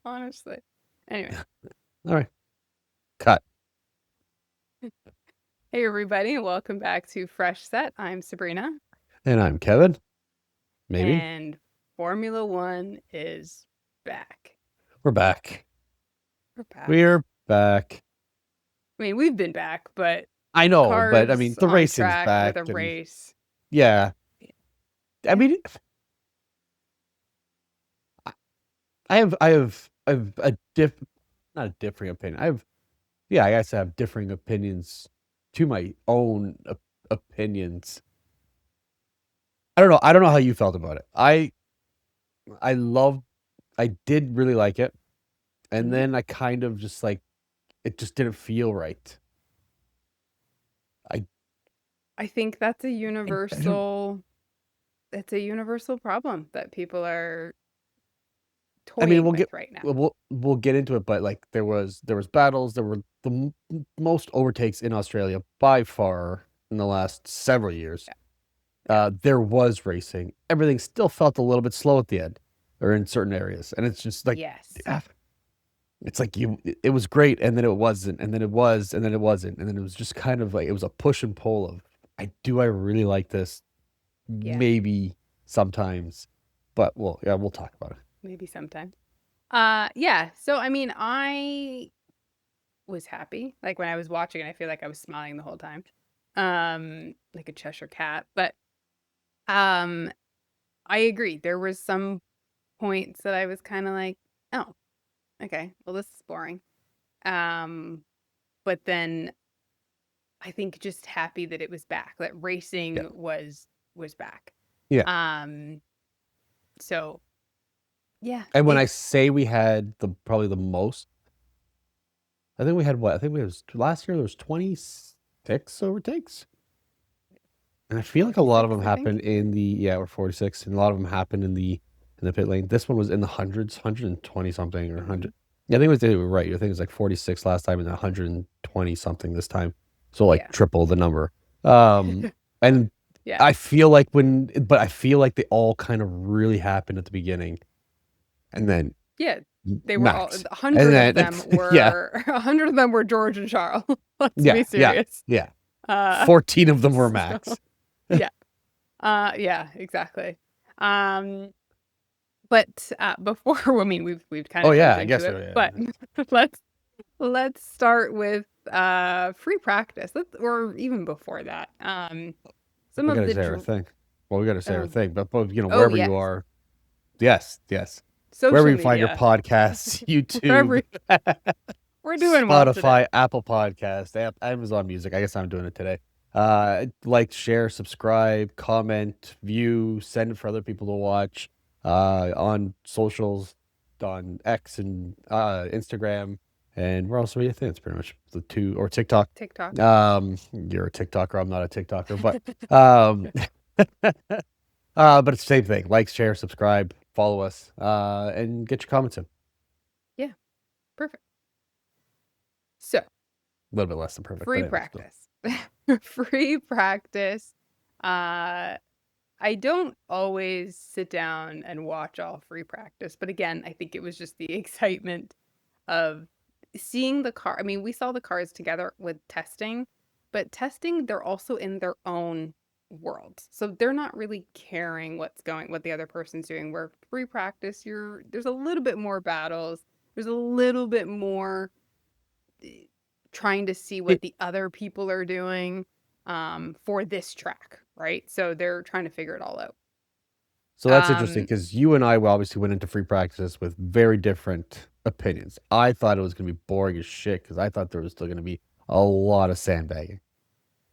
Honestly. Anyway. All right. Cut. Hey everybody, welcome back to Fresh Set. I'm Sabrina, And I'm Kevin. Maybe. and Formula One is back. We're back. We're back. We're back. I mean, we've been back, but I know, but I mean, cars the on racing's track back. with a And race. yeah. I Yeah. mean, I have a not a differing opinion. I guess I have differing opinions to my own opinions. I don't know. I don't know how you felt about it. I did really like it. And Mhm. then I kind of just like, it just didn't feel right. I think that's a I don't, universal problem that people are I mean, toying with right now. we'll get into it, but like there was battles. There were the most overtakes in Australia by far in the last several years. Yeah. There was racing. Everything still felt a little bit slow at the end, or in certain areas, and it's just like, Yes. it's like it was great, and then it wasn't, and then it was, and then it wasn't, and then it was just kind of like it was a push and pull of I really like this, Yeah. maybe sometimes, but we'll talk about it. Maybe sometime. Yeah. So I mean, I was happy. Like when I was watching it, I feel like I was smiling the whole time. Like a Cheshire cat. But um I agree. There was some points that I was kind of like, "Oh, okay. Well, this is boring." Um but then I think just happy that it was back. That Yeah, racing was back. yeah. Um so yeah, And when I it say we had probably the most, I think we had what? I think we was last year there was 26 overtakes. And I feel like a lot of 46, them I think. happened in or 46, and a lot of them happened in the pit lane. This one was in the hundreds, 120 something or Mhm. 100. Yeah, I think they were right. I think it was like 46 last time and 120 something this time. So like Yeah. triple the number. And Yeah. I feel like but I feel like they all kind of really happened at the beginning, and then Yeah, they were all max, and 100 of then them yeah, were 100 of them were George and Charles. Let's yeah, be yeah, serious. yeah. Uh 14 of them were so max. yeah. Yeah, exactly. Um but before I mean we've kind Oh of yeah, jumped I into guess it, so. but Yeah. let's let's start with free practice. Or even before that. Some We of gotta the say our thing. Well, we gotta say our oh, thing, but oh wherever you yes, are, yes, yes, wherever social you find your media. podcasts, YouTube, Wherever we're doing well today. Spotify, Apple Podcast, Amazon Music. I guess I'm doing it today. Like, share, subscribe, comment, view, send it for other people to watch. On socials, on X and Instagram, and where else are we? I think it's pretty much the two, or TikTok. TikTok. You're a TikToker. I'm not a TikToker, but but it's the same thing. Like, share, subscribe, follow us, and get your comments in. A Yeah, perfect. So, little bit less than perfect, but free anyway, still. practice. Free practice. Uh, I don't always sit down and watch all free practice, but again, I think it was just the excitement of seeing the car. I mean, we saw the cars together with testing, but testing, they're also in their own world. So they're not really caring what the other person's doing. Where free practice, there's a little bit more battles. There's a little bit more trying to see what It- the other people are doing for this track, right? So they're trying to figure it all out. so that's interesting Um, because you and I obviously went into free practices with very different opinions. I thought it was going to be boring as shit because I thought there was still going to be a lot of sandbagging.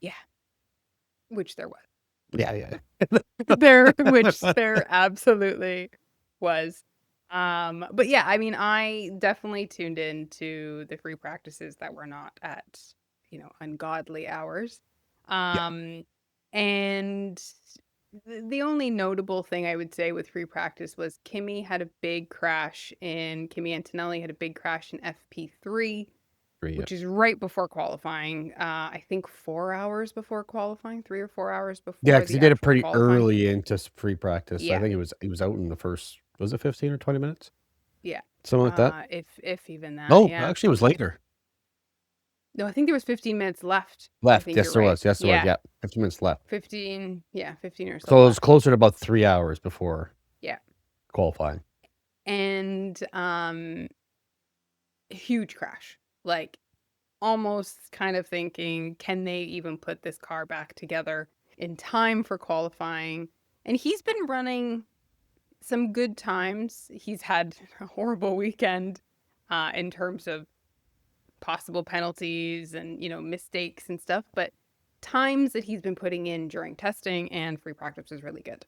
yeah, which there was. Yeah, yeah. Which there absolutely was. But yeah, I mean, I definitely tuned into the free practices that were not at, ungodly hours. Yeah. Um, and The only notable thing I would say with free practice was Kimi Antonelli had a big crash in FP3, Agree, yeah. which is right before qualifying. I think 4 hours before qualifying, 3 or 4 hours Yeah, before because he the did it actual pretty qualifying. early into free practice. I Yeah, think he was out in the first, was it 15 or 20 minutes? yeah. Something like that. If even that, No, yeah. actually, it was later. No, I think there was 15 minutes left. I Left. think Yes, you're there right. was. Yes, there was. Yeah, Yeah, 15 minutes left. 15. Yeah, 15 or so So it was left. closer to about 3 hours before Yeah, qualifying. and huge crash. Like almost kind of thinking, can they even put this car back together in time for qualifying? And he's been running some good times. He's had a horrible weekend in terms of possible penalties and, mistakes and stuff, but times that he's been putting in during testing and free practice is really good.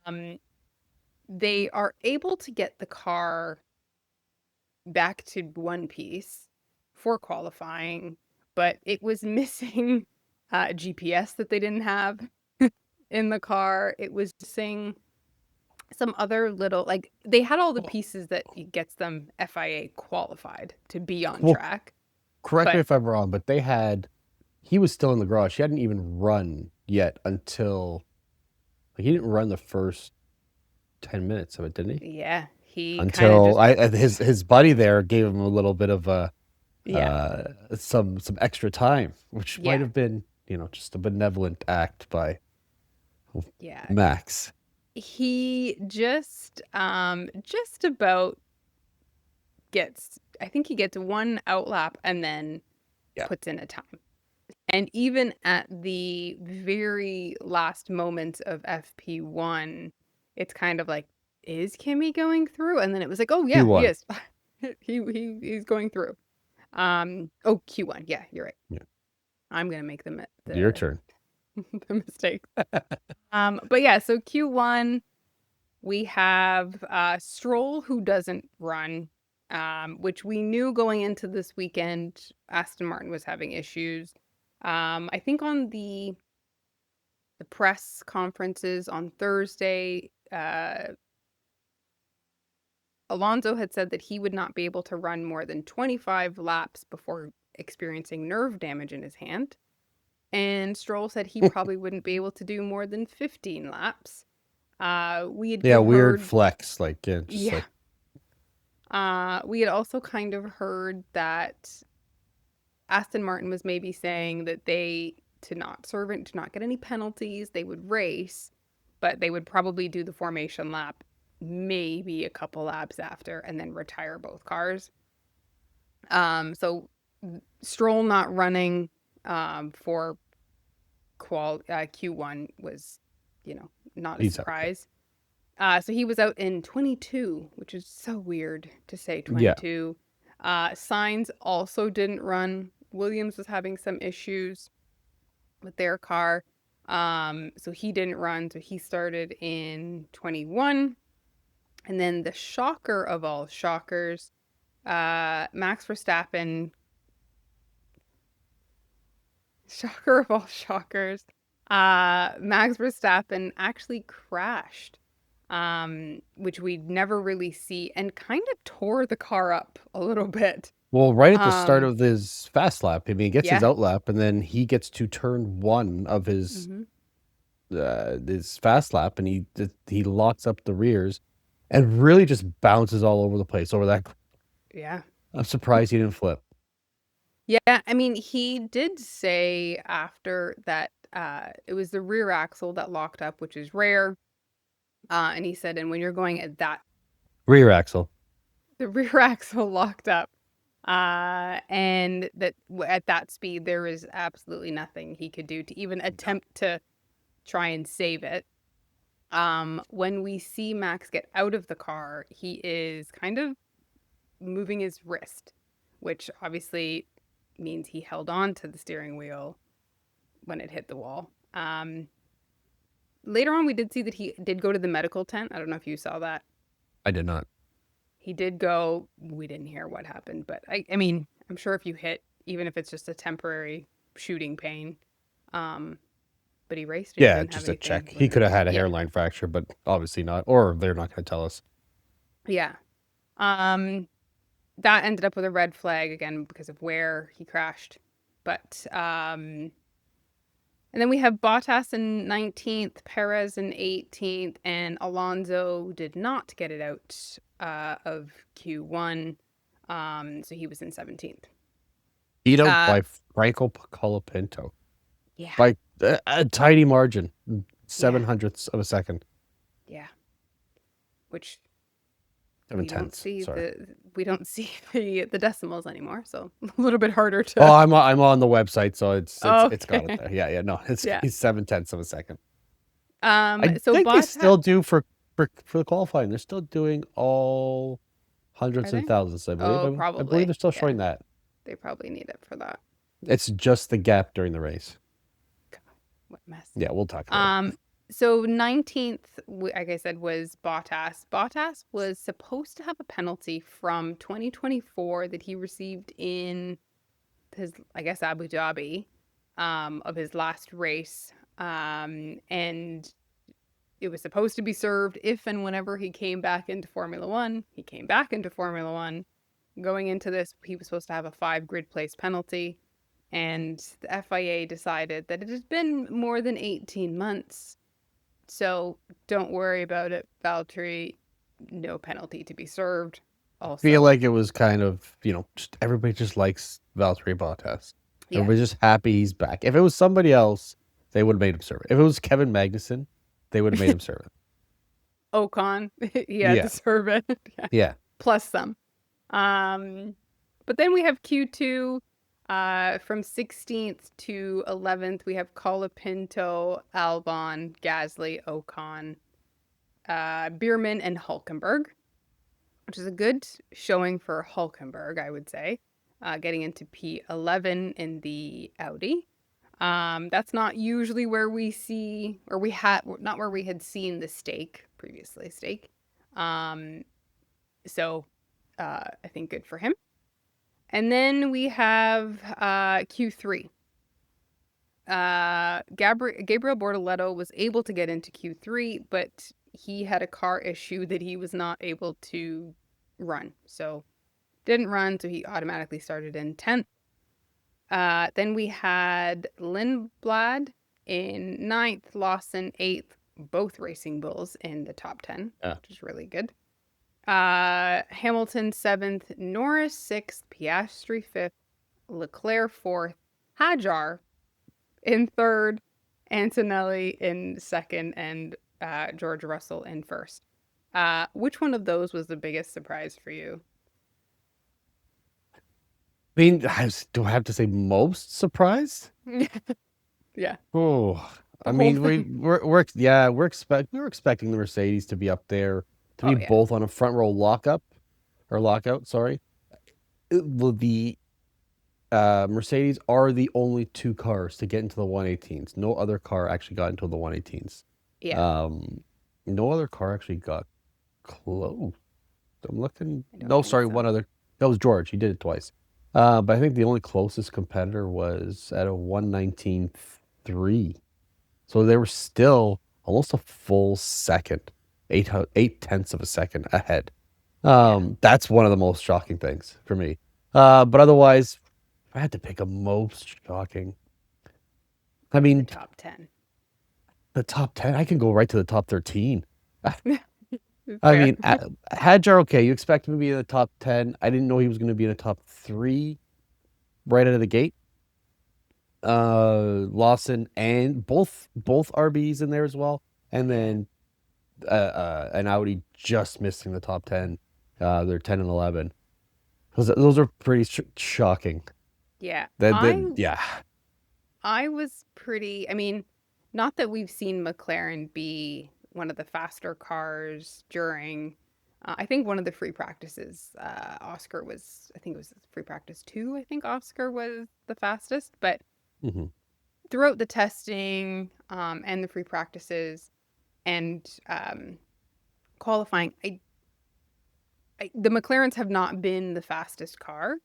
Um, they are able to get the car back to one piece for qualifying, but it was missing GPS that they didn't have in the car. It was missing some other little, like, they had all the Well, pieces that gets them FIA qualified to be on well, track. correct me But if I'm wrong, but he was still in the garage. He hadn't even run yet until, like, he didn't run the first 10 minutes of it, didn't he? yeah, he kind of Until just, his buddy there gave him a little bit of yeah, some extra time, which might yeah, have been, just a benevolent act by yeah. Max. He just about gets, I think he gets one outlap and then Yeah. puts in a time. And even at the very last moments of FP1, it's kind of like, is Kimmy going through? And then it was like, oh yeah, he Q1. is. He's going through. Oh, Q1. Yeah, you're right. Yeah. I'm gonna make Your turn. the mistake. But yeah, so Q1, we have Stroll, who doesn't run, which we knew going into this weekend. Aston Martin was having issues. I think on the press conferences on Thursday, Alonso had said that he would not be able to run more than 25 laps before experiencing nerve damage in his hand. And Stroll said he probably wouldn't be able to do more than 15 laps. We had Yeah, weird heard, flex, like, yeah, just yeah. like, We had also kind of heard that Aston Martin was maybe saying that to not get any penalties, they would race, but they would probably do the formation lap maybe a couple laps after and then retire both cars. So Stroll not running for Q1 was, not a he's out. surprise. So he was out in 22, which is so weird to say Yeah. 22. Sainz also didn't run. Williams was having some issues with their car. So he didn't run. So he started in 21. And then the shocker of all shockers, Max Verstappen, shocker of all shockers, Max Verstappen actually crashed, which we'd never really see, and kind of tore the car up a little bit. Well, right at the start Um, of his fast lap, I mean, he gets his yeah. out lap, and then he gets to turn one of Hmm. his fast lap, and he locks up the rears, and really just bounces all over the place over that. Yeah. I'm surprised he didn't flip. Yeah, I mean, he did say after that it was the rear axle that locked up, which is rare. And he said, and when you're going at that, Rear axle. the rear axle locked up, and that at that speed, there was absolutely nothing he could do to even attempt to try and save it. When we see Max get out of the car, he is kind of moving his wrist, which obviously means he held on to the steering wheel when it hit the wall. Later on, we did see that he did go to the medical tent. I don't know if you saw that. I did not. He did go. We didn't hear what happened, but I mean, I'm sure if you hit, even if it's just a temporary shooting pain, um, but he raced and he Yeah, didn't have just a anything. check. He He wasn't. could have had a Yeah, hairline fracture, but obviously not, or they're not going to tell us. yeah. Um, that ended up with a red flag again because of where he crashed. But and then we have Bottas in 19th, Perez in 18th, and Alonso did not get it out of Q1. So he was in 17th. Beat out Uh, by Franco Colapinto yeah, by a tiny margin, yeah, 700ths of a second, yeah. Which seven tenths. Sorry. we don't see the decimals anymore, so a little bit harder Oh, to. I'm on the website, so it's got it Okay, there. Yeah, no, yeah. he's 7/10ths of a second. I So think they Bottas, still do for the qualifying. They're still doing all are hundreds and they? thousands, I believe. Oh, I believe they're probably. still Yeah, showing that. they probably need it for that. It's just the gap during the race. God, what mess. Yeah, we'll talk about it. Um, so 19th, like I said, was Bottas. Bottas was supposed to have a penalty from 2024 that he received in his, I guess, Abu Dhabi, of his last race. And it was supposed to be served if and whenever he came back into Formula One. He came back into Formula One. Going into this, he was supposed to have a 5 grid place penalty. And the FIA decided that it has been more than 18 months. So don't worry about it, Valtteri. No penalty to be served. Feel Also, like it was kind of, just everybody just likes Valtteri Bottas. yeah. Everybody's just happy he's back. If it was somebody else, they would have made him serve it. If it was Kevin Magnussen, they would have made him serve it. Ocon, he had to Yeah, serve it. Yeah. yeah. Plus some. Um, but then we have Q2 from 16th to 11th. We have Colapinto, Albon, Gasly, Ocon, Bierman, and Hulkenberg, which is a good showing for Hulkenberg, I would say, getting into P11 in the Audi. That's not usually where we see, or we had, not where we had seen the stake. Um, so I think good for him. And then we have Q3. Gabriel Bortoleto was able to get into Q3, but he had a car issue that he was not able to run. So didn't run, so he automatically started in 10th. Then we had Lindblad in 9th, Lawson 8th, both Racing Bulls in the top 10, Yeah. which is really good. Hamilton 7th, Norris 6th, Piastri 5th, Leclerc 4th, Hajar in 3rd, Antonelli in 2nd, and George Russell in 1st. Which one of those was the biggest surprise for you? I mean, do I have to say most surprised? Yeah, Oh, I the whole mean, thing. we were expecting the Mercedes to be up there, to Oh be yeah, both on a front row lockout. Sorry, the Mercedes are the only two cars to get into the 118s. No other car actually got into the 118s. yeah. Um, no other car actually got close. I'm looking. I don't No, think sorry, so. one other. That was George. He did it twice. But I think the only closest competitor was at a 119.3. So they were still almost a full second, 8/10ths of a second ahead. Yeah, That's one of the most shocking things for me. But otherwise, if I had to pick a most shocking, I the mean, top 10. the top 10, I can go right to the top 13. I Fair. mean, Hadjar, okay, you expect him to be in the top 10. I didn't know he was going to be in the top 3 right out of the gate. Lawson and both RBs in there as well. And Yeah, then an Audi just missing the top 10. They're 10 and 11. Those are pretty shocking. yeah. Yeah. I was pretty. I mean, not that we've seen McLaren be one of the faster cars during. I think one of the free practices, Oscar was. I think it was free practice 2. I think Oscar was the fastest, but hmm throughout the testing and the free practices and qualifying, the McLarens have not been the fastest car,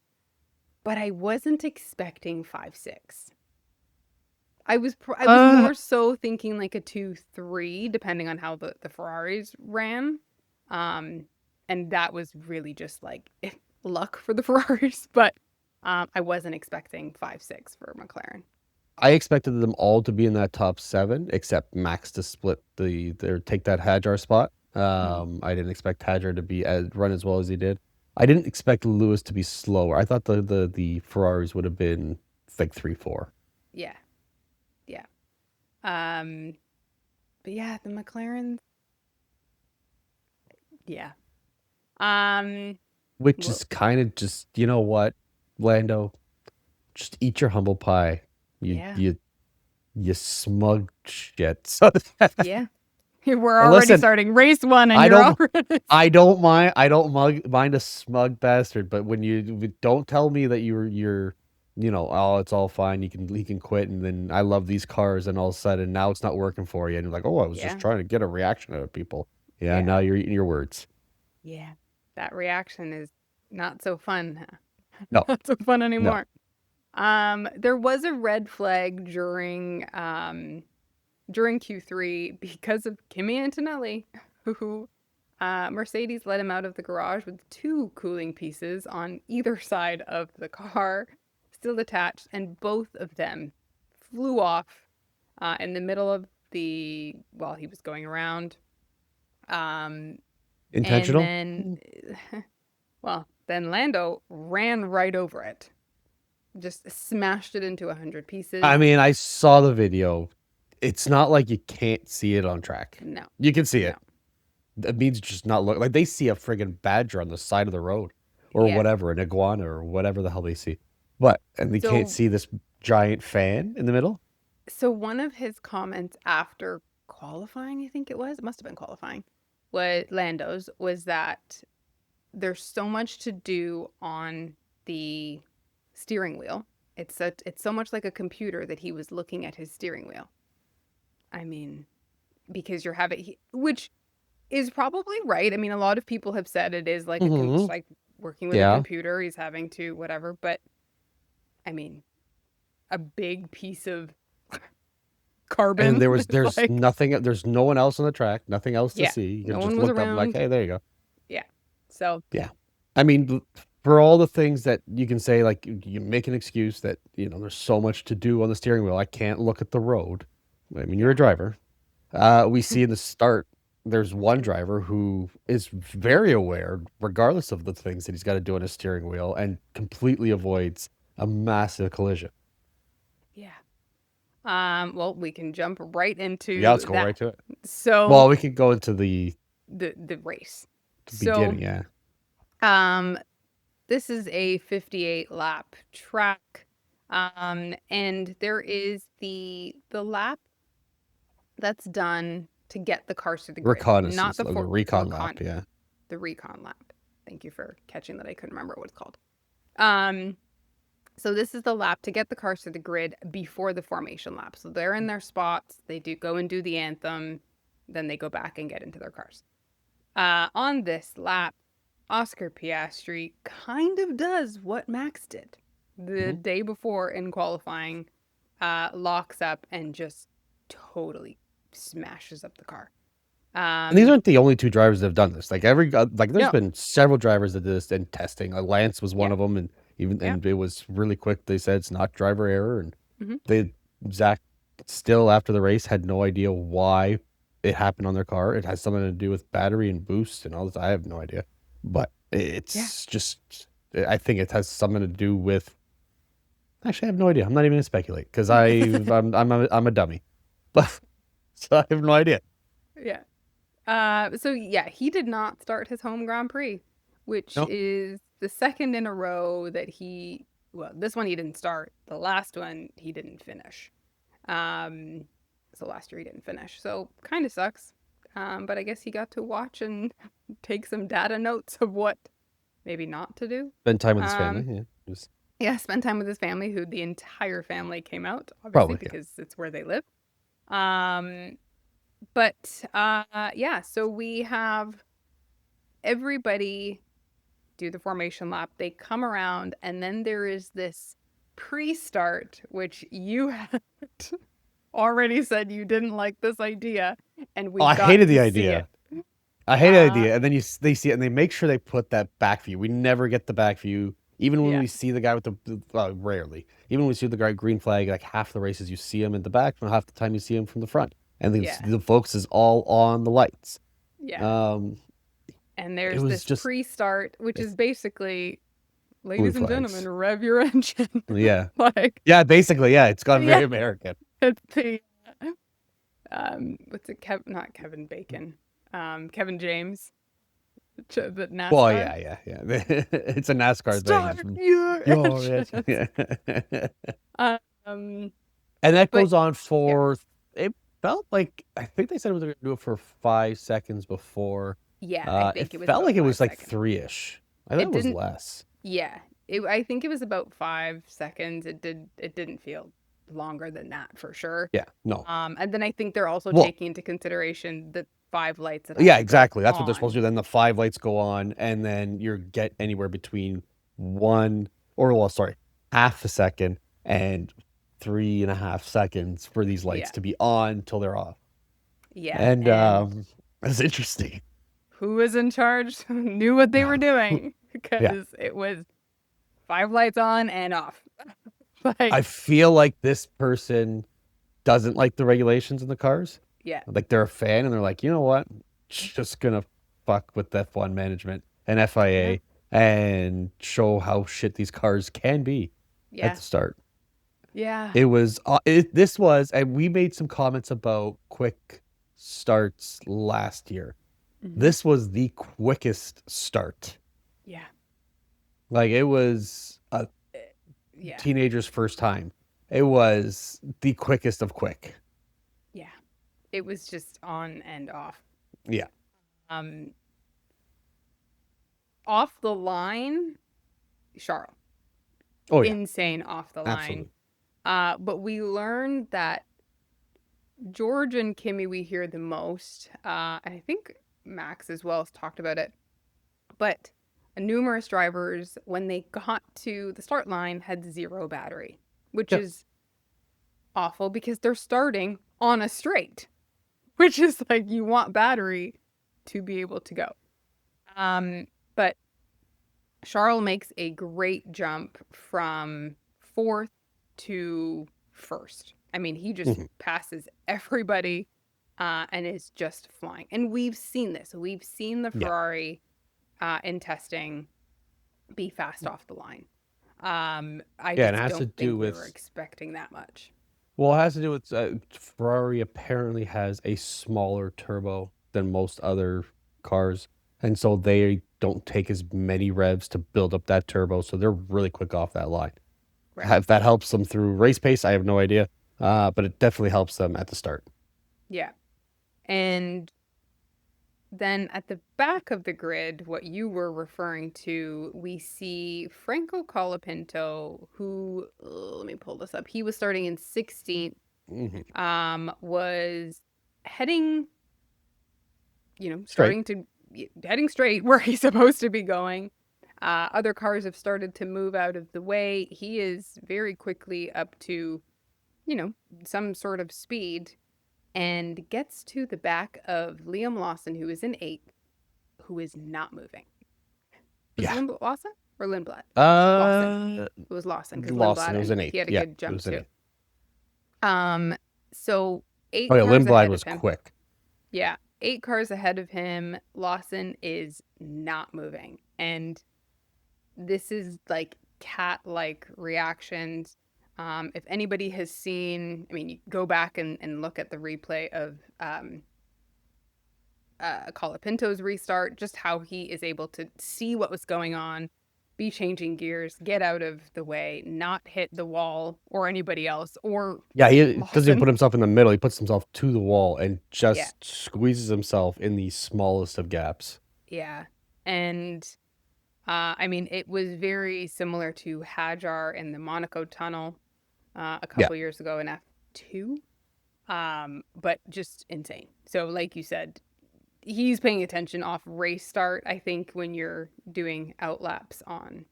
but I wasn't expecting 5.6. I was Uh, more so thinking like a 2-3, depending on how the Ferraris ran. Um, and that was really just like luck for the Ferraris, but I wasn't expecting 5-6 for McLaren. I expected them all to be in that top 7, except Max to split their take that Hadjar spot. Mhm. I didn't expect Hadjar to be run as well as he did. I didn't expect Lewis to be slower. I thought the Ferraris would have been like 3-4. Yeah, yeah. Um, but yeah, the McLarens, yeah. Um, Which well, is kind of just, you know what, Lando, just eat your humble pie. You yeah, you you smug shit. So yeah. We're already listen, starting race one, and I you're don't already. I don't mind a smug bastard, but when you don't tell me that you're oh, it's all fine, he can quit, and then I love these cars, and all of a sudden now it's not working for you, and you're like, oh, I was just Yeah, trying to get a reaction out of people. Yeah, yeah, now you're eating your words. yeah. That reaction is not so fun. No, Not so fun no. anymore. There was a red flag during Q3 because of Kimi Antonelli, who Mercedes let him out of the garage with two cooling pieces on either side of the car, still attached, and both of them flew off in the middle of the while he was going around. Um, and Intentional? then, well, then Lando ran right over it, just smashed it into 100 I pieces. mean, I saw the video. It's not like you can't see it on track. No, You can see no, it. It means just not look like they see a friggin' badger on the side of the road or yeah. whatever, an iguana or whatever the hell they see. But and they can't So see this giant fan in the middle. So one of his comments after qualifying, I think it must have been qualifying, was Lando's was that there's so much to do on the steering wheel. It's so much like a computer that he was looking at his steering wheel. I mean, because you're having which is probably right. I mean, a lot of people have said it is like Hmm. like working with a Yeah. computer, he's having to whatever, but I mean, a big piece of And carbon is there's like nothing, there's no one else on the track, nothing else to yeah, see. You can no just one was look up like, around. hey, there you go. Yeah. So, Yeah. I mean, for all the things that you can say, like you make an excuse that, there's so much to do on the steering wheel. I can't look at the road. I mean, you're a yeah. driver. We see in the start, there's one driver who is very aware, regardless of the things that he's got to do on his steering wheel, and completely avoids a massive collision. Yeah. Well, we can jump right Yeah, let's into go that. right to it. So, Well, we could go into the the race. So, beginning. Yeah. um, this is a 58 lap track. And there is the lap that's done to get the cars to the grid, not Reconnaissance, the like a the recon lap. recon, Yeah. the recon lap. Thank you for catching that. I couldn't remember what it's called. Um, So this is the lap to get the cars to the grid before the formation lap. So they're in their spots. They do go and do the anthem. Then they go back and get into their cars. On this lap, Oscar Piastri kind of does what Max did the Hmm. day before in qualifying, locks up and just totally smashes up the car. And these Um, aren't the only two drivers that have done this. Like there's no, been several drivers that did this in testing. Like Lance was one yeah, of them, and yeah, it was really quick. They said it's not driver error, and hmm they Zach still after the race had no idea why it happened on their car. It has something to do with battery and boost and all this. I have no idea, but yeah. it's just I think it has something to do with. Actually, I have no idea. I'm not even gonna speculate because I'm a dummy, but so I have no idea. Yeah. So yeah, he did not start his home Grand Prix, which No, is the second in a row that well, this one he didn't start. The last one he didn't finish. Um, so last year he didn't finish. So kind of sucks. But I guess he got to watch and take some data notes of what maybe not to do. spend time with his family. Um, Yeah, just yeah, spend time with his family, who the entire family came out, obviously, probably. Yeah. because it's where they live. Um, but yeah, so we have everybody do the formation lap. They come around, and then there is this pre-start, which you had already said you didn't like this idea, and Oh, we I got hated the to see idea. it. I hated the Uh, idea, and then they see it, and they make sure they put that back view. We never get the back view, even when yeah, we see the guy with well, rarely. Even when we see the guy with green flag, like half the races you see him in the back, and half the time you see him from the front, and yeah, the focus is all on the lights. yeah. Um, And it there's was this just pre-start, which is basically, blue ladies and gentlemen, flags. rev your engine. Yeah, Like, yeah, basically, yeah. It's gone yeah, very American. it's the what's it? Not Kevin Bacon, Kevin James, the Well, NASCAR. yeah, yeah, yeah. It's a NASCAR thing. Start your Your engines. yeah. Um, And that but goes on yeah, for, it felt like, I think they said they were gonna do it for 5 seconds before. yeah, I It think it was felt about like it five was like seconds. three-ish. I thought It it was didn't. less. Yeah, I think it was about 5 seconds. It did. It didn't feel longer than that for sure. Yeah, no. And then I think they're also Well, taking into consideration the five lights that have yeah, to go exactly. That's what they're supposed on. to do. Then the 5 lights go on, and then you get anywhere between one, or well, sorry, half a second and 3.5 seconds for these lights Yeah, to be on till they're off. yeah. And And it's interesting. who was in charge knew what they were doing Yeah. because it was five lights on and off. I Like, feel like this person doesn't like the regulations in the cars. yeah, Like they're a fan and they're like, you know what? Just gonna fuck with F1 management and yeah, FIA and show how shit these cars can be at yeah, the start. yeah. It was and we made some comments about quick starts last year. Hmm. This was the quickest start. Yeah, Like it was a eh, yeah, teenager's first time. It was the quickest of quick. yeah. It was just on and off. Yeah. Um, Off the line, Charles. Oh yeah, Insane off the line. absolutely. But we learned that George and Kimmy we hear the most. I think Max as well has talked about it. But numerous drivers, when they got to the start line, had zero battery, which Yeah. is awful because they're starting on a straight, which is like you want battery to be able to go. But Charles makes a great jump from fourth to first. I mean, he just Mhm. passes everybody and is just flying. And we've seen this. We've seen the Yeah. Ferrari in testing be fast off the line. I Yeah, and it just has to don't do think we were with, expecting that much. well, it has to do with Ferrari apparently has a smaller turbo than most other cars, and so they don't take as many revs to build up that turbo, so they're really quick off that line. Right. If that helps them through race pace, I have no idea, but it definitely helps them at the start. Yeah. And then at the back of the grid, what you were referring to, we see Franco Colapinto, who, let me pull this up. He was starting in 16th, Mhm. was heading, Straight. heading straight where he's supposed to be going. Other cars have started to move out of the way. He is very quickly up to, some sort of speed and gets to the back of Liam Lawson, who is in eighth, who is not moving. Was Yeah. Liam Lawson or Lindblad? Lawson. Uh, It was Lawson because Lawson. It was Lindblad, an he eighth. had a Yeah, good it jump was an too. eighth. So Oh eight yeah, cars Lindblad ahead of was him. quick. Yeah, eight cars ahead of him. Lawson is not moving. And this is like cat-like reactions. If anybody has seen, I mean, you go back and look at the replay of Colapinto's restart, just how he is able to see what was going on, be changing gears, get out of the way, not hit the wall or anybody else or Yeah, he doesn't even Lawson. put himself in the middle. He puts himself to the wall and Yeah, just squeezes himself in the smallest of gaps. yeah. And I mean, it was very similar to Hajar in the Monaco tunnel a Yeah. couple years ago in F2, but just insane. So, like you said, he's paying attention off race start, I think, when you're doing outlaps on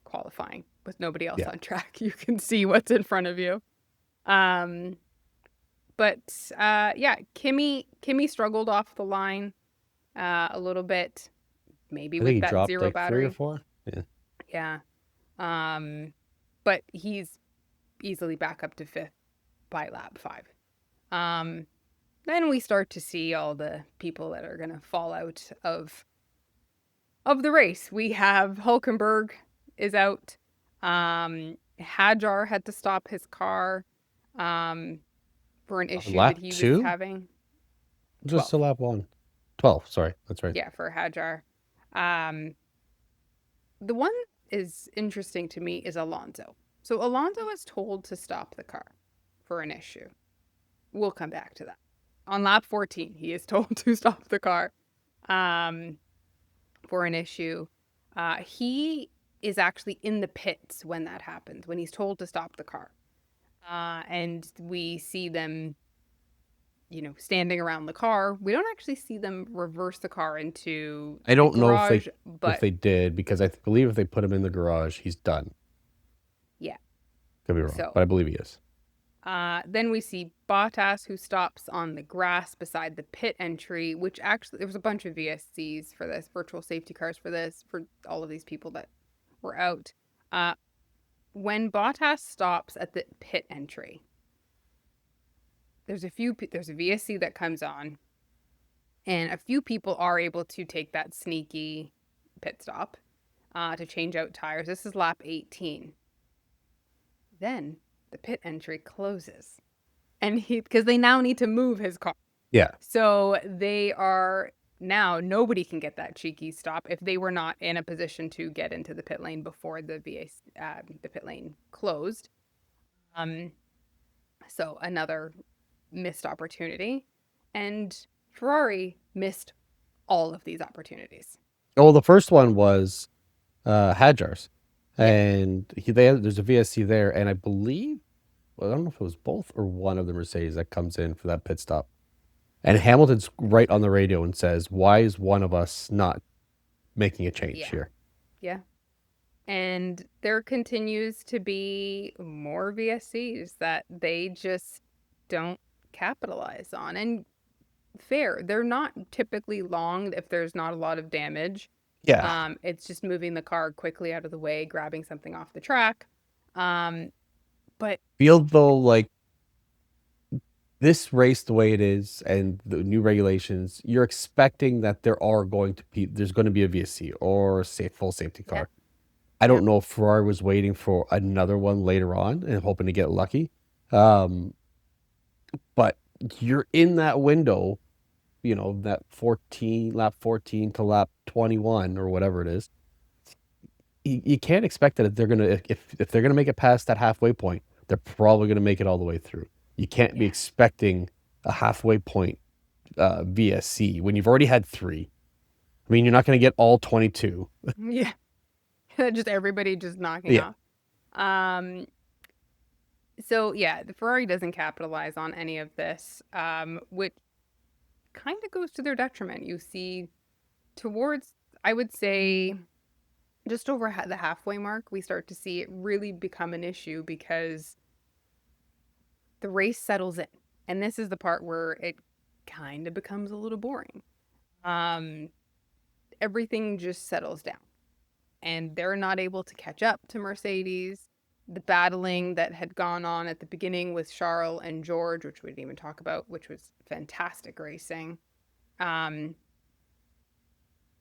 qualifying with nobody else Yeah. on track. You can see what's in front of you. Um, But yeah, Kimmy struggled off the line a little bit, maybe I think with he that dropped zero like 3 or battery. 4. Yeah. Yeah. Um, but he's easily back up to fifth by lap 5. Um, then we start to see all the people that are gonna fall out of the race. We have Hulkenberg is out. Hadjar had to stop his car um, for an issue that Lap he was 2? having. Just to 12th. lap 1. 12, sorry. That's right. Yeah, for Hadjar. Um, the one is interesting to me is Alonso. So Alonso is told to stop the car for an issue. We'll come back to that. On lap 14, he is told to stop the car um, for an issue. He is actually in the pits when that happens, when he's told to stop the car. And we see them, standing around the car. We don't actually see them reverse the car into I the don't know garage, if but they did, because I believe if they put him in the garage, he's done. yeah. Could be wrong, So but I believe he is. then we see Bottas, who stops on the grass beside the pit entry, which actually there was a bunch of VSCs for this, virtual safety cars for this, for all of these people that were out. Uh, when Bottas stops at the pit entry, there's a VSC that comes on, and a few people are able to take that sneaky pit stop to change out tires. This is lap 18. Then the pit entry closes, and because they now need to move his car. Yeah. So they are now, nobody can get that cheeky stop if they were not in a position to get into the pit lane before the pit lane closed. So another missed opportunity, and Ferrari missed all of these opportunities. Well, the first one was Hadjar's, Yeah. and there's a VSC there, and I believe, well, I don't know if it was both or one of the Mercedes that comes in for that pit stop. And Hamilton's right on the radio and says, "Why is one of us not making a change here?" Yeah. And there continues to be more VSCs that they just don't capitalize on. And fair, they're not typically long if there's not a lot of damage. Yeah. It's just moving the car quickly out of the way, grabbing something off the track. But Feel though like this race the way it is and the new regulations, you're expecting that there's going to be a VSC or a full safety car. yeah, I yeah, don't know if Ferrari was waiting for another one later on and hoping to get lucky. Um, but you're in that window, that lap 14 to lap 21 or whatever it is. You can't expect that if they're gonna make it past that halfway point, they're probably gonna make it all the way through. You can't be yeah, expecting a halfway point VSC when you've already had 3. I mean, you're not gonna get all 22. yeah. Just everybody just knocking Yeah. off. Um, so yeah, the Ferrari doesn't capitalize on any of this, which kind of goes to their detriment. You see, towards, I would say, just over the halfway mark, we start to see it really become an issue because the race settles in. And this is the part where it kind of becomes a little boring. Um, Everything just settles down, and they're not able to catch up to Mercedes. The battling that had gone on at the beginning with Charles and George, which we didn't even talk about, which was fantastic racing, um,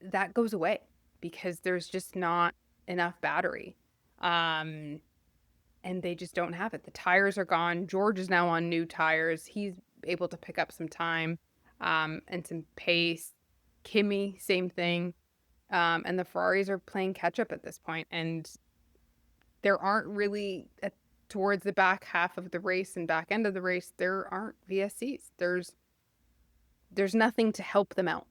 that goes away because there's just not enough battery. Um, and they just don't have it. The tires are gone. George is now on new tires. He's able to pick up some time and some pace. Kimi, same thing. And the Ferraris are playing catch up at this point. And there aren't really, towards the back half of the race and back end of the race, there aren't VSCs. There's nothing to help them out.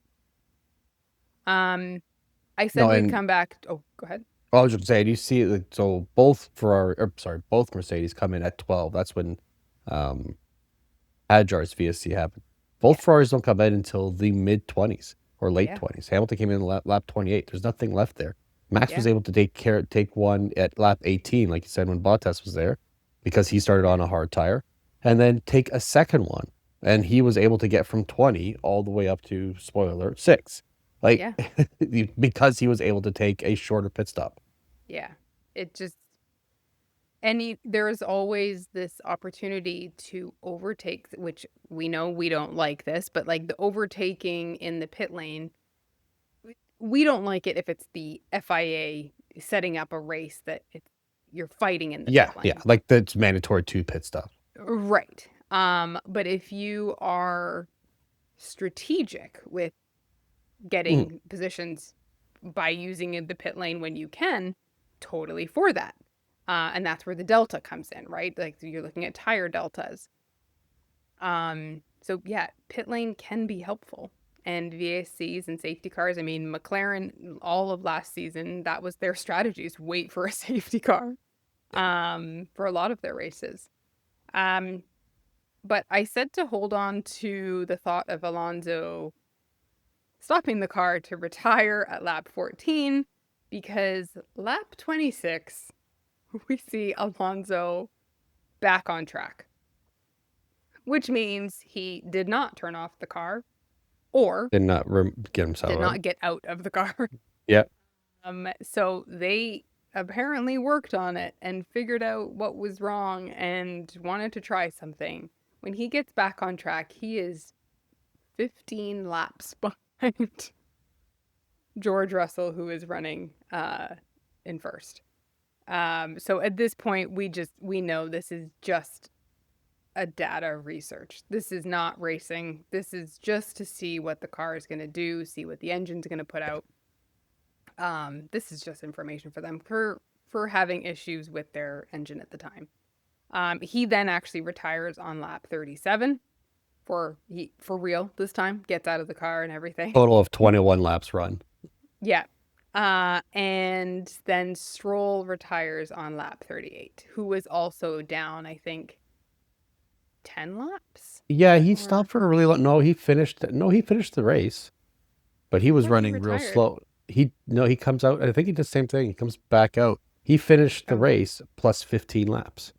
I said No, we'd and come back. Oh, go ahead. I was just saying, you see, so both Mercedes come in at 12. That's when Hadjar's VSC happened. Both Yeah. Ferraris don't come in until the mid 20s or late Yeah. 20s. Hamilton came in lap 28. There's nothing left there. Max was Yeah. able to take one at lap 18, like you said, when Bottas was there, because he started on a hard tire, and then take a second one and he was able to get from 20 all the way up to, spoiler alert, 6. Like, Yeah. because he was able to take a shorter pit stop. Yeah. It just there is always this opportunity to overtake, which we know we don't like this, but like the overtaking in the pit lane, we don't like it if it's the FIA setting up a race that you're fighting in the Yeah, pit yeah, lane. like that's mandatory 2 pit stop. Right. But if you are strategic with Mhm. getting positions by using the pit lane when you can, totally for that. And that's where the delta comes in, right? Like you're looking at tire deltas. So yeah, pit lane can be helpful. And VSCs and safety cars, I mean, McLaren, all of last season, that was their strategies, wait for a safety car for a lot of their races. Um, but I said to hold on to the thought of Alonso stopping the car to retire at lap 14 because lap 26, we see Alonso back on track, which means he did not turn off the car or Did not get himself did out. not get out of the car. Yeah. So they apparently worked on it and figured out what was wrong and wanted to try something. When he gets back on track, he is 15 laps behind George Russell, who is running in first. So at this point, we know this is just a data research. This is not racing. This is just to see what the car is going to do, see what the engine's going to put out. This is just information for them for having issues with their engine at the time. He then actually retires on lap 37 for real this time, gets out of the car and everything. Total of 21 laps run. Yeah. And then Stroll retires on lap 38, who was also down, I think, 10 laps. Yeah, he Or stopped for a really long. No, he finished the race, but he I was thought he running real retired. slow. He comes out. I think he did the same thing. He comes back out. He finished the Oh, race plus 15 laps.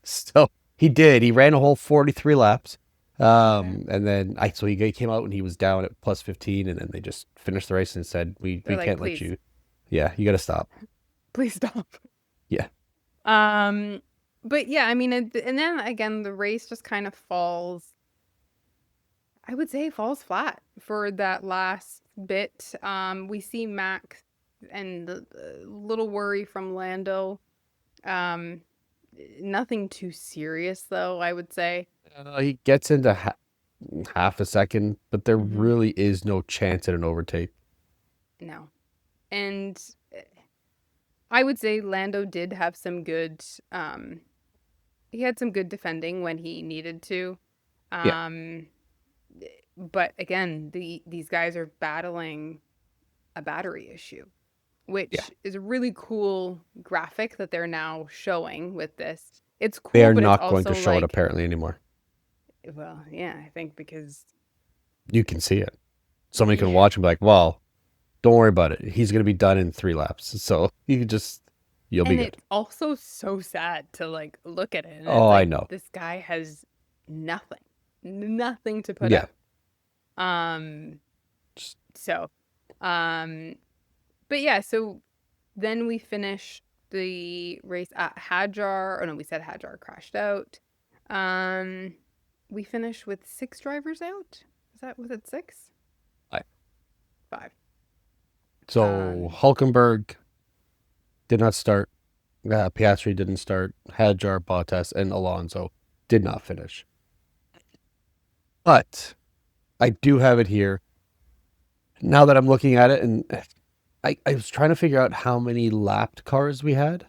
So he did. He ran a whole 43 laps. okay. And then so he came out and he was down at plus 15, and then they just finished the race and said, "We They're like, can't let please, you. Yeah, you got to stop." please stop. Yeah. Um, but yeah, I mean, and then again, the race just kind of falls. I would say falls flat for that last bit. We see Max and the little worry from Lando. Um, Nothing too serious though, I would say. He gets into half a second, but there Mhm. really is no chance at an overtake. No. And I would say Lando did have some good he had some good defending when he needed to. Yeah. Um but again, these guys are battling a battery issue, Yeah. which is a really cool graphic that they're now showing with this. It's They cool, are but it's not going to also show it like, apparently anymore. well, yeah, I think because You can see it. Somebody can yeah. watch and be like, "Well, don't worry about it. He's going to be done in 3 laps." So you'll be And good. it's also so sad to like look at it and Oh, it's I like know. this guy has nothing. Nothing to put Yeah. out. Um Just, so um but yeah, so then we finish the race at Hadjar. Oh no, we said Hadjar crashed out. Um we finished with 6 drivers out. Was it 6? I, 5. so Um Hulkenberg did not start. Piastri didn't start. Hadjar, Bottas, and Alonso did not finish. But I do have it here. Now that I'm looking at it, and I was trying to figure out how many lapped cars we had,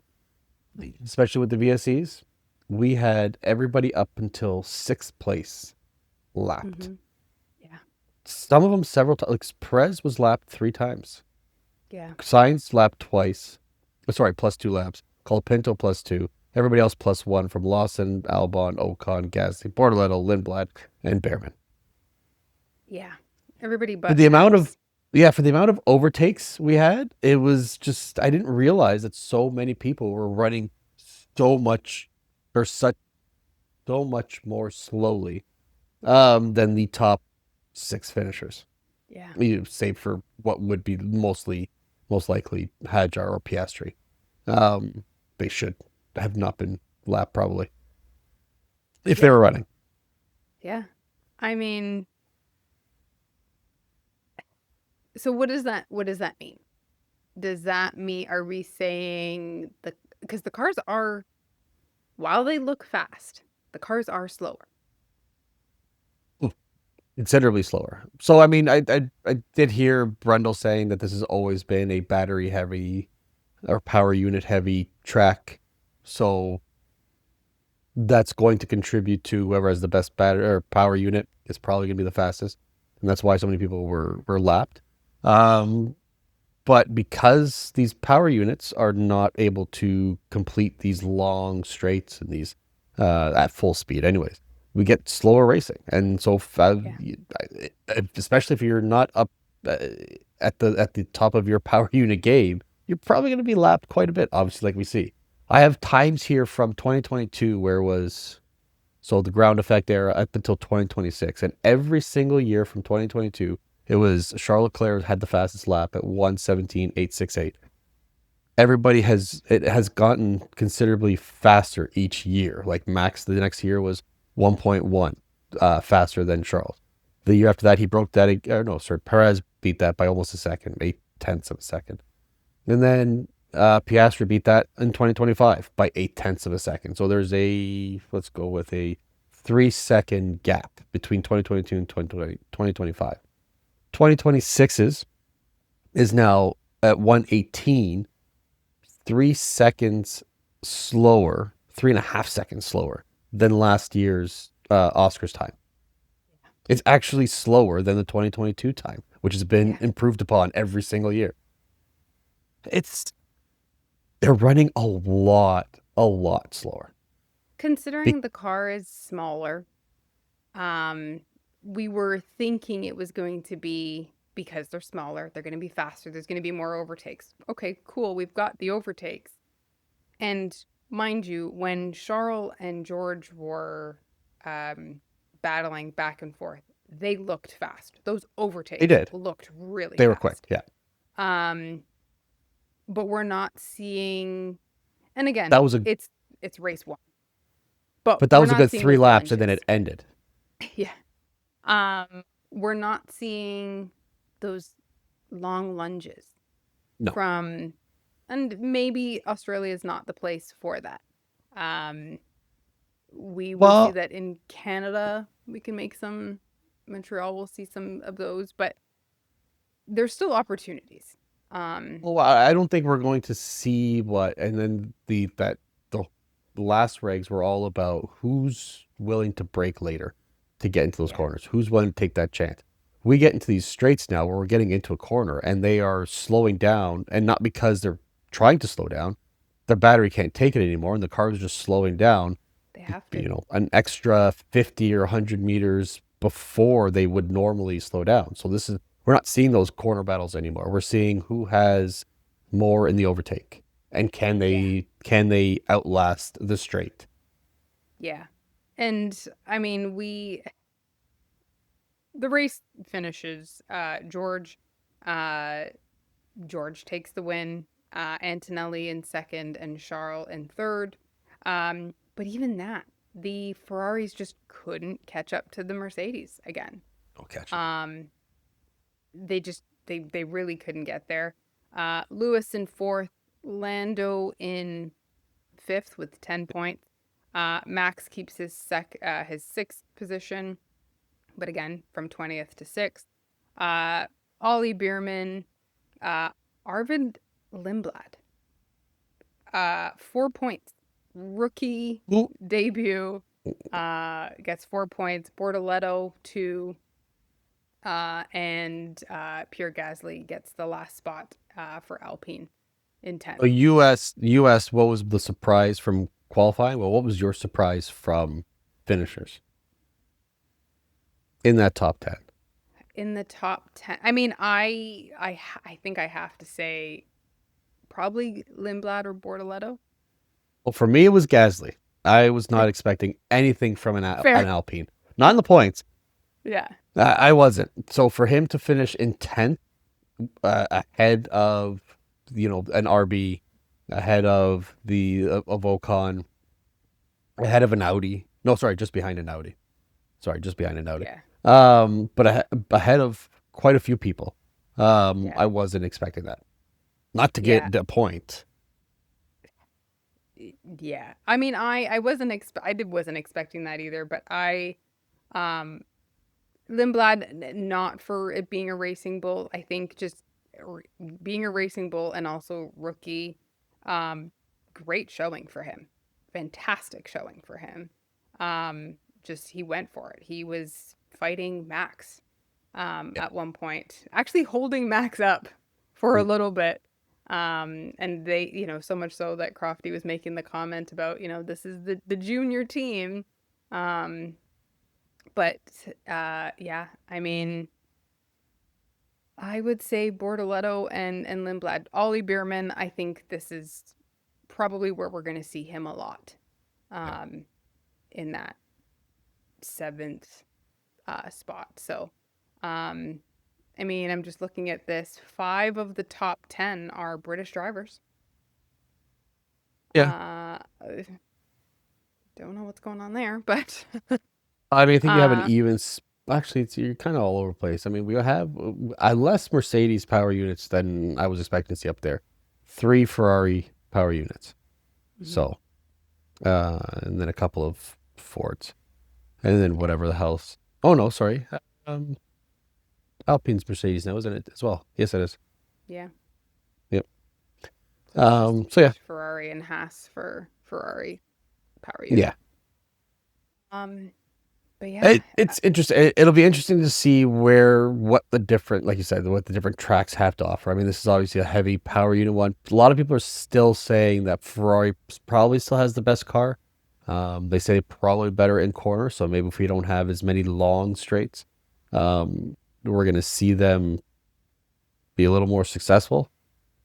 especially with the VSEs. We had everybody up until 6th place lapped. mhm. Yeah. Some of them several times. Like Perez was lapped 3 times. Yeah. Sainz lapped twice. Sorry, plus 2 laps. Colapinto plus 2. Everybody else plus 1 from Lawson, Albon, Ocon, Gasly, Bortoleto, Lindblad, and Behrman. Yeah. Everybody For but the amount of Max. for the amount of overtakes we had, it was just I didn't realize that so many people were running so much or such so much more slowly than the top 6 finishers. Yeah. Save for what would be most likely Hadjar or Piastri. They should have not been lapped probably if they Yeah. were running. Yeah. I mean, so what does that mean? Does that mean, are we saying because the cars are, while they look fast, the cars are slower. Considerably slower. So I mean, I did hear Brundle saying that this has always been a battery heavy or power unit heavy track, so that's going to contribute to whoever has the best battery or power unit is probably going to be the fastest, and that's why so many people were lapped. Um, but because these power units are not able to complete these long straights and these at full speed, anyways, we get slower racing, and so Yeah. especially if you're not up uh, at the top of your power unit game, you're probably going to be lapped quite a bit. Obviously, like we see, I have times here from 2022 where it was so the ground effect era up until 2026, and every single year from 2022, it was Charles Leclerc had the fastest lap at 1:17.868. It has gotten considerably faster each year. Like Max the next year was 1.1 faster than Charles. The year after that, he broke that. No, sorry, Perez beat that by almost a second, 8/10 of a second. And then Piastri beat that in 2025 by 8/10 of a second. So there's let's go with a 3-second gap between 2022 and 2025. 2026's is now at 1:18, 3 seconds slower, 3.5 seconds slower than last year's Oscars time. It's actually slower than the 2022 time, which has been improved upon every single year. They're running a lot slower. Considering the car is smaller, we were thinking it was going to be, because they're smaller, they're going to be faster, there's going to be more overtakes. Okay, cool, we've got the overtakes. And mind you, when Charles and George were battling back and forth, they looked fast. Those They overtakes did. looked really They were quick. fast. Yeah. Um, but we're not seeing, and again, That was it's race one, but but that we're was a not good seeing 3 those laps and then lunges. it ended. Yeah. We're not seeing those long lunges No. from, and maybe Australia is not the place for that. Um, we will see Well, that in Canada. We can make some. Montreal will see some of those, but there's still opportunities. Um, I don't think we're going to see what, and then the last regs were all about who's willing to brake later to get into those yeah, corners, who's willing to take that chance. We get into these straights now where we're getting into a corner and they are slowing down, and not because they're trying to slow down, their battery can't take it anymore, and the car is just slowing down, they have to. an extra 50 or 100 meters before they would normally slow down. So we're not seeing those corner battles anymore. We're seeing who has more in the overtake, and Yeah, can they outlast the straight. yeah. And I mean, the race finishes. Uh, George takes the win. Antonelli in second and Charles in third. But even that, the Ferraris just couldn't catch up to the Mercedes again. No catching. Um, they really couldn't get there. Lewis in fourth, Lando in fifth with 10 points. Max keeps his sixth position, but again from 20th to sixth. Ollie Bierman, uh, Arvid Lindblad, 4 points, rookie Ooh. debut, gets 4 points. Bortoleto 2, and Pierre Gasly gets the last spot for Alpine in 10th. US, what was the surprise from qualifying? Well, what was your surprise from finishers in that top 10? In the top 10, I mean, I think I have to say probably Lindblad or Bortoleto. Well, for me, it was Gasly. I was not Okay, expecting anything from an fair. Alpine. Not in the points, Yeah. I wasn't. So for him to finish in 10th, ahead of, an RB, ahead of of Ocon, ahead of an Audi. No, sorry, just behind an Audi. Sorry, just behind an Audi. Yeah. But ahead of quite a few people. Yeah. I wasn't expecting that. Not to Yeah. get the point. Yeah. I mean, I wasn't expecting that either, but um Lindblad, not for it being a racing bull. I think just r- being a racing bull and also rookie, um, great showing for him. Fantastic showing for him. Just he went for it. He was fighting Max Yeah. at one point, actually holding Max up for a Mm. little bit. And they, so much so that Crofty was making the comment about, this is the junior team. Um, but yeah, I mean, I would say Bortoletto and Lindblad. Ollie Bierman, I think this is probably where we're going to see him a lot, Yeah. um, in that seventh spot. So, um, I mean, I'm just looking at this. 5 of the top 10 are British drivers. Yeah. Don't know what's going on there, but I mean, I think you have an uh, even. Actually, you're kind of all over the place. I mean, we have less Mercedes power units than I was expecting to see up there. 3 Ferrari power units. mhm. So, and then a couple of Fords, and then Yeah, whatever the hell's. Oh no, sorry. Um, Alpine's Mercedes now, isn't it as well? Yes, it is. yeah. Yep. So it's just So yeah, Ferrari and Haas for Ferrari power yeah. unit. Um, but yeah, It's interesting. It'll be interesting to see what the different, like you said, what the different tracks have to offer. I mean, this is obviously a heavy power unit one. A lot of people are still saying that Ferrari probably still has the best car. They say probably better in corner. So maybe if we don't have as many long straights, we're gonna see them be a little more successful.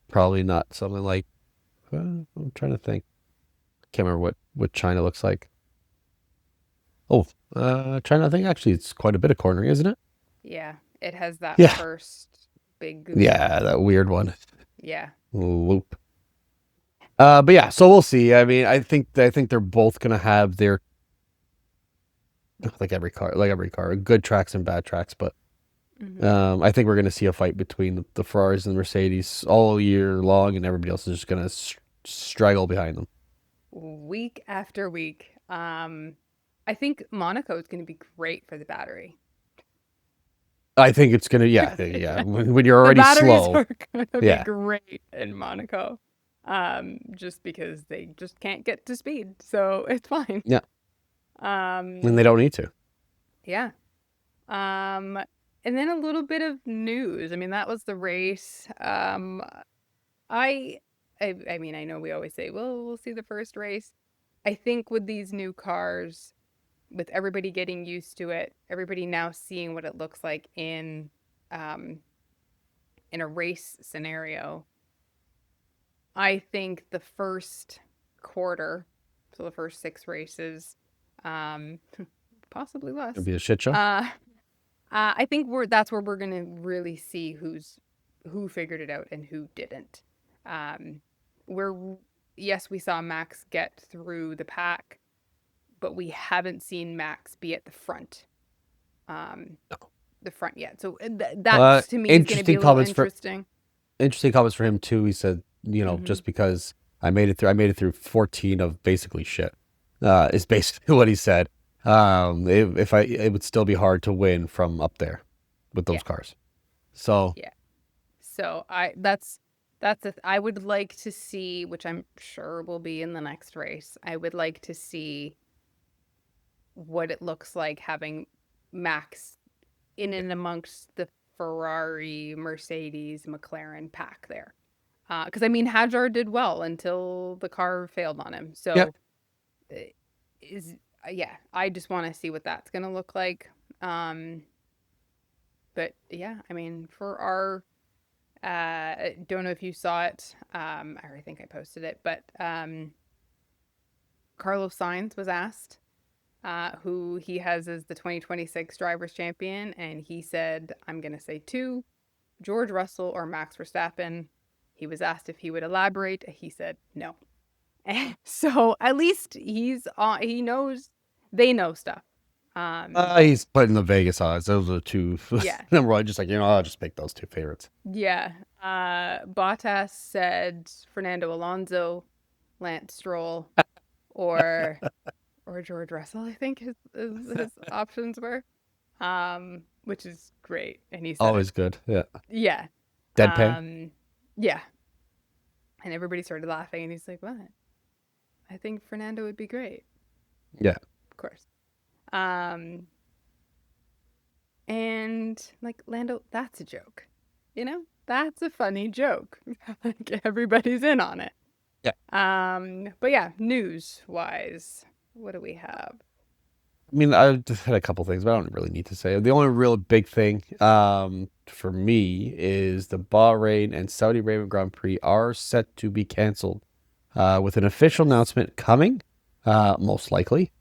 Probably not something like I'm trying to think. Can't remember what China looks like. Oh, China. I think actually it's quite a bit of cornering, isn't it? yeah, it has that Yeah. first big, Yeah, that weird one. yeah, Loop. But yeah, so we'll see. I mean, I think they're both gonna have their like every car, good tracks and bad tracks. But hmm I think we're gonna see a fight between the Ferraris and the Mercedes all year long, and everybody else is just gonna straggle behind them. week after week. I think Monaco is going to be great for the battery. I think it's gonna, yeah. When you're The already batteries slow, are going to be yeah, great in Monaco, just because they just can't get to speed, so it's fine. yeah, and Um, they don't need to. yeah. Um, and then a little bit of news. I mean, that was the race. I, I mean, I know we always say, well, we'll see the first race. I think with these new cars, with everybody getting used to it, everybody now seeing what it looks like um, in a race scenario. I think the first quarter, so the first 6 races, um, possibly It'll less. be a shit show. I think that's where we're gonna really see who figured it out and who didn't. Um, where yes, we saw Max get through the pack, but we haven't seen Max be at um, the front yet. So that to me is going to be Interesting a little comments for interesting. him too. He said, Hmm just because I made it through 14 of basically shit. Is basically what he said. It would still be hard to win from up there with Yeah, those cars. So yeah. So I would like to see, which I'm sure will be in the next race. I would like to see what it looks like having Max in yeah, and amongst the Ferrari, Mercedes, McLaren pack there. Because I mean, Hadjar did well until the car failed on him. yeah, So uh, is yeah, I just want to see what that's gonna look like. Um, but yeah, I mean, for our don't know if you saw it. I think I posted it, but Carlos Sainz was asked. who he has as the 2026 drivers champion, and he said, I'm going to say two, George Russell or Max Verstappen. He was asked if he would elaborate. He said no. So at least he's on, he knows, they know stuff. He's putting the Vegas odds. Those are the two Yeah. number one. Just like, I'll just pick those two favorites. Yeah. Bottas said Fernando Alonso, Lance Stroll, or George Russell, I think his options were. Which is great. And he said it. Always good. Yeah. Yeah. Deadpan. Yeah. And everybody started laughing and he's like, what? I think Fernando would be great. Yeah. Of course. And like Lando, that's a joke. That's a funny joke. Like everybody's in on it. Yeah. But yeah, news wise, what do we have? I mean, I just had a couple things, but I don't really need to say. The only real big thing for me is the Bahrain and Saudi Arabia Grand Prix are set to be canceled with an official announcement coming, most likely,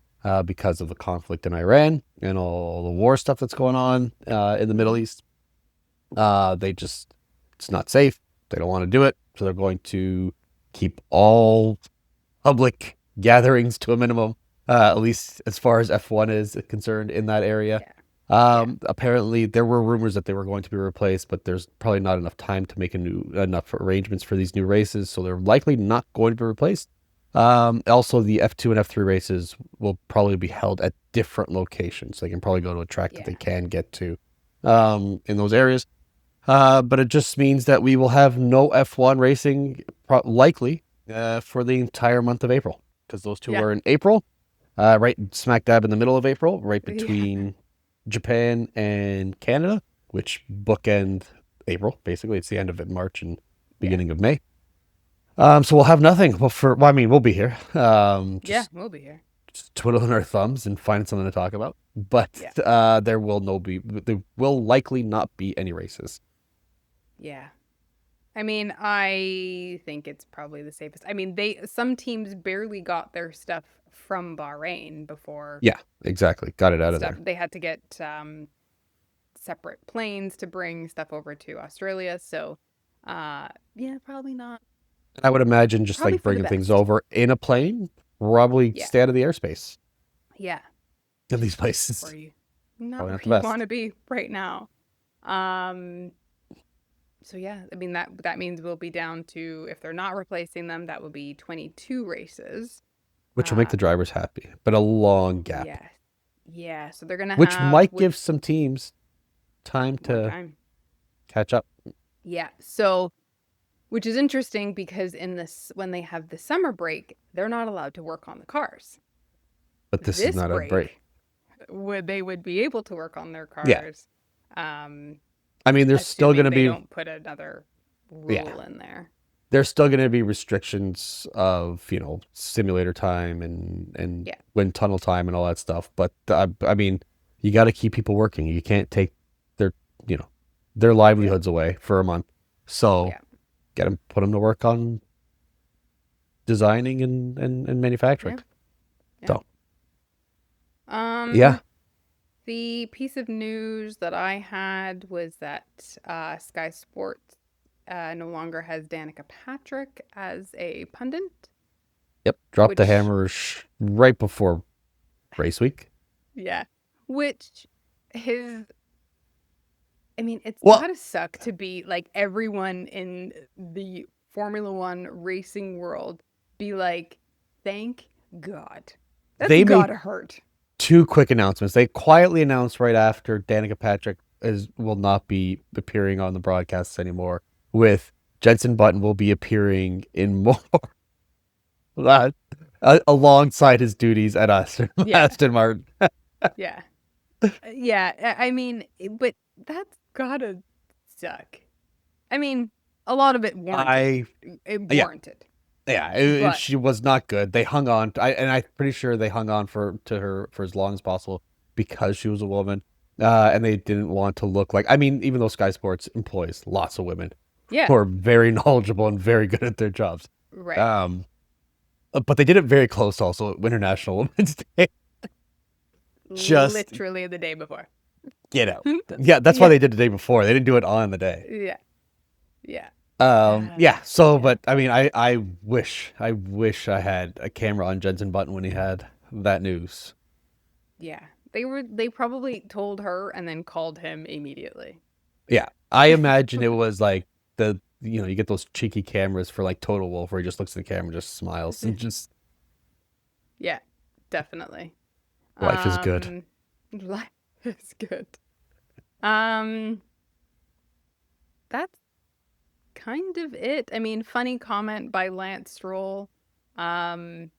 because of the conflict in Iran and all the war stuff that's going on in the Middle East. It's not safe. They don't want to do it. So they're going to keep all public gatherings to a minimum. At least as far as F1 is concerned in that area. Yeah. Apparently there were rumors that they were going to be replaced, but there's probably not enough time to make enough arrangements for these new races, so they're likely not going to be replaced. Also, the F2 and F3 races will probably be held at different locations. They can probably go to a track that they can get to in those areas. But it just means that we will have no F1 racing likely for the entire month of April, because those two are in April. Right smack dab in the middle of April, right between Japan and Canada, which bookend April. Basically, it's the end of March and beginning of May. So we'll have nothing. We'll be here. We'll be here. Just twiddling our thumbs and finding something to talk about. But there will likely not be any races. Yeah. I mean, I think it's probably the safest. I mean, some teams barely got their stuff from Bahrain before. Yeah, exactly. Got it out of there. They had to get separate planes to bring stuff over to Australia. So, probably not. I would imagine just Probably like bringing things over in a plane, probably stay out of the airspace. Yeah. In these places. Or not where you want to be right now. So yeah, I mean that means we'll be down to, if they're not replacing them, that will be 22 races. Which will make the drivers happy, but a long gap. Yeah. Yeah, so they're gonna Which might give some teams time to catch up. Yeah. So, which is interesting because when they have the summer break, they're not allowed to work on the cars. But this is not a break. They would be able to work on their cars. Yeah. I mean, there's still going to be. Don't put another rule in there. There's still going to be restrictions of simulator time and wind tunnel time and all that stuff. But I mean, you got to keep people working. You can't take their livelihoods away for a month. So put them to work on designing and manufacturing. Yeah. So the piece of news that I had was that Sky Sports no longer has Danica Patrick as a pundit. Yep, dropped the hammer right before race week. Yeah, it's gotta suck to be like everyone in the Formula One racing world be like, thank God. That's gotta hurt. 2 quick announcements. They quietly announced right after Danica Patrick will not be appearing on the broadcasts anymore, with Jenson Button will be appearing in more alongside his duties at Aston Martin. Yeah. I mean, but that's gotta suck. I mean, a lot of it warranted. Yeah, she was not good. They hung on, and I'm pretty sure they hung on to her for as long as possible because she was a woman, and they didn't want to look like. I mean, even though Sky Sports employs lots of women who are very knowledgeable and very good at their jobs, right? But they did it very close also at International Women's Day. Just literally the day before. get out. Yeah, that's why Yeah, they did the day before. They didn't do it on the day. yeah, yeah. Yeah. So, Yeah, but I mean, I wish I had a camera on Jensen Button when he had that news. yeah. They probably told her and then called him immediately. Yeah, I imagine it was like you get those cheeky cameras for like Total Wolf where he just looks at the camera, and just smiles, and just Yeah, definitely. life is good. Um, life is good. Um, that's kind of it. I mean, funny comment by Lance Stroll. Um,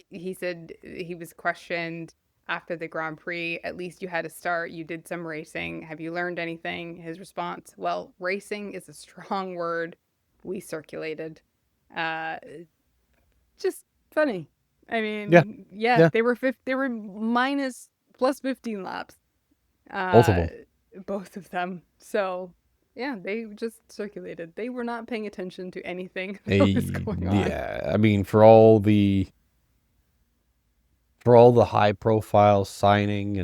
he said he was questioned after the Grand Prix. At least you had a start. You did some racing. Have you learned anything? His response, well, racing is a strong word we circulated. Uh, just funny. I Yeah, mean, yeah, yeah, they were minus plus 15 laps. both of Uh, them. both of them. So, yeah, they just circulated. They were not paying attention to anything that was going on. Yeah, I mean, for all the high profile signing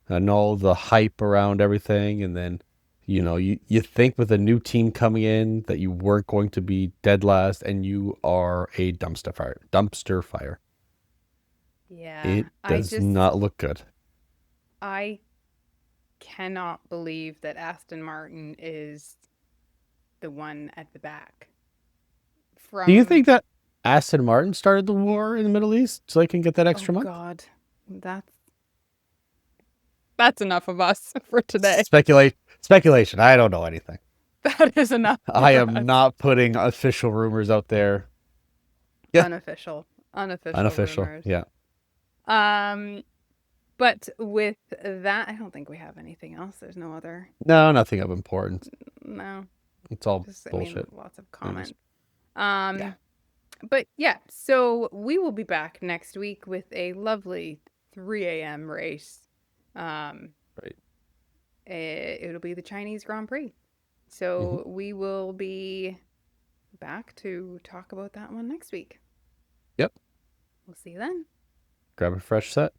and all the hype around everything, and then you think with a new team coming in that you weren't going to be dead last, and you are a dumpster fire. Yeah, It does not look good. I cannot believe that Aston Martin is the one at the back. Do you From, think that Aston Martin started the war in the Middle East so they can get that oh extra month? God, that's that's enough of us for today. Speculation. I don't know anything. That is enough I for am us. not putting official rumors out there. Yeah, Unofficial, unofficial unofficial. rumors. Yeah. Um, but with that, I don't think we have anything else. There's no other, No, nothing of importance. no, It's all just, I mean, bullshit lots of news. comments. Yeah. Um, but yeah, so we will be back next week with a lovely 3 a.m. race. Um, Right. it'll be the Chinese Grand Prix. Hmm. So we will be back to talk about that one next week. Yep. We'll see you then. Grab a fresh set.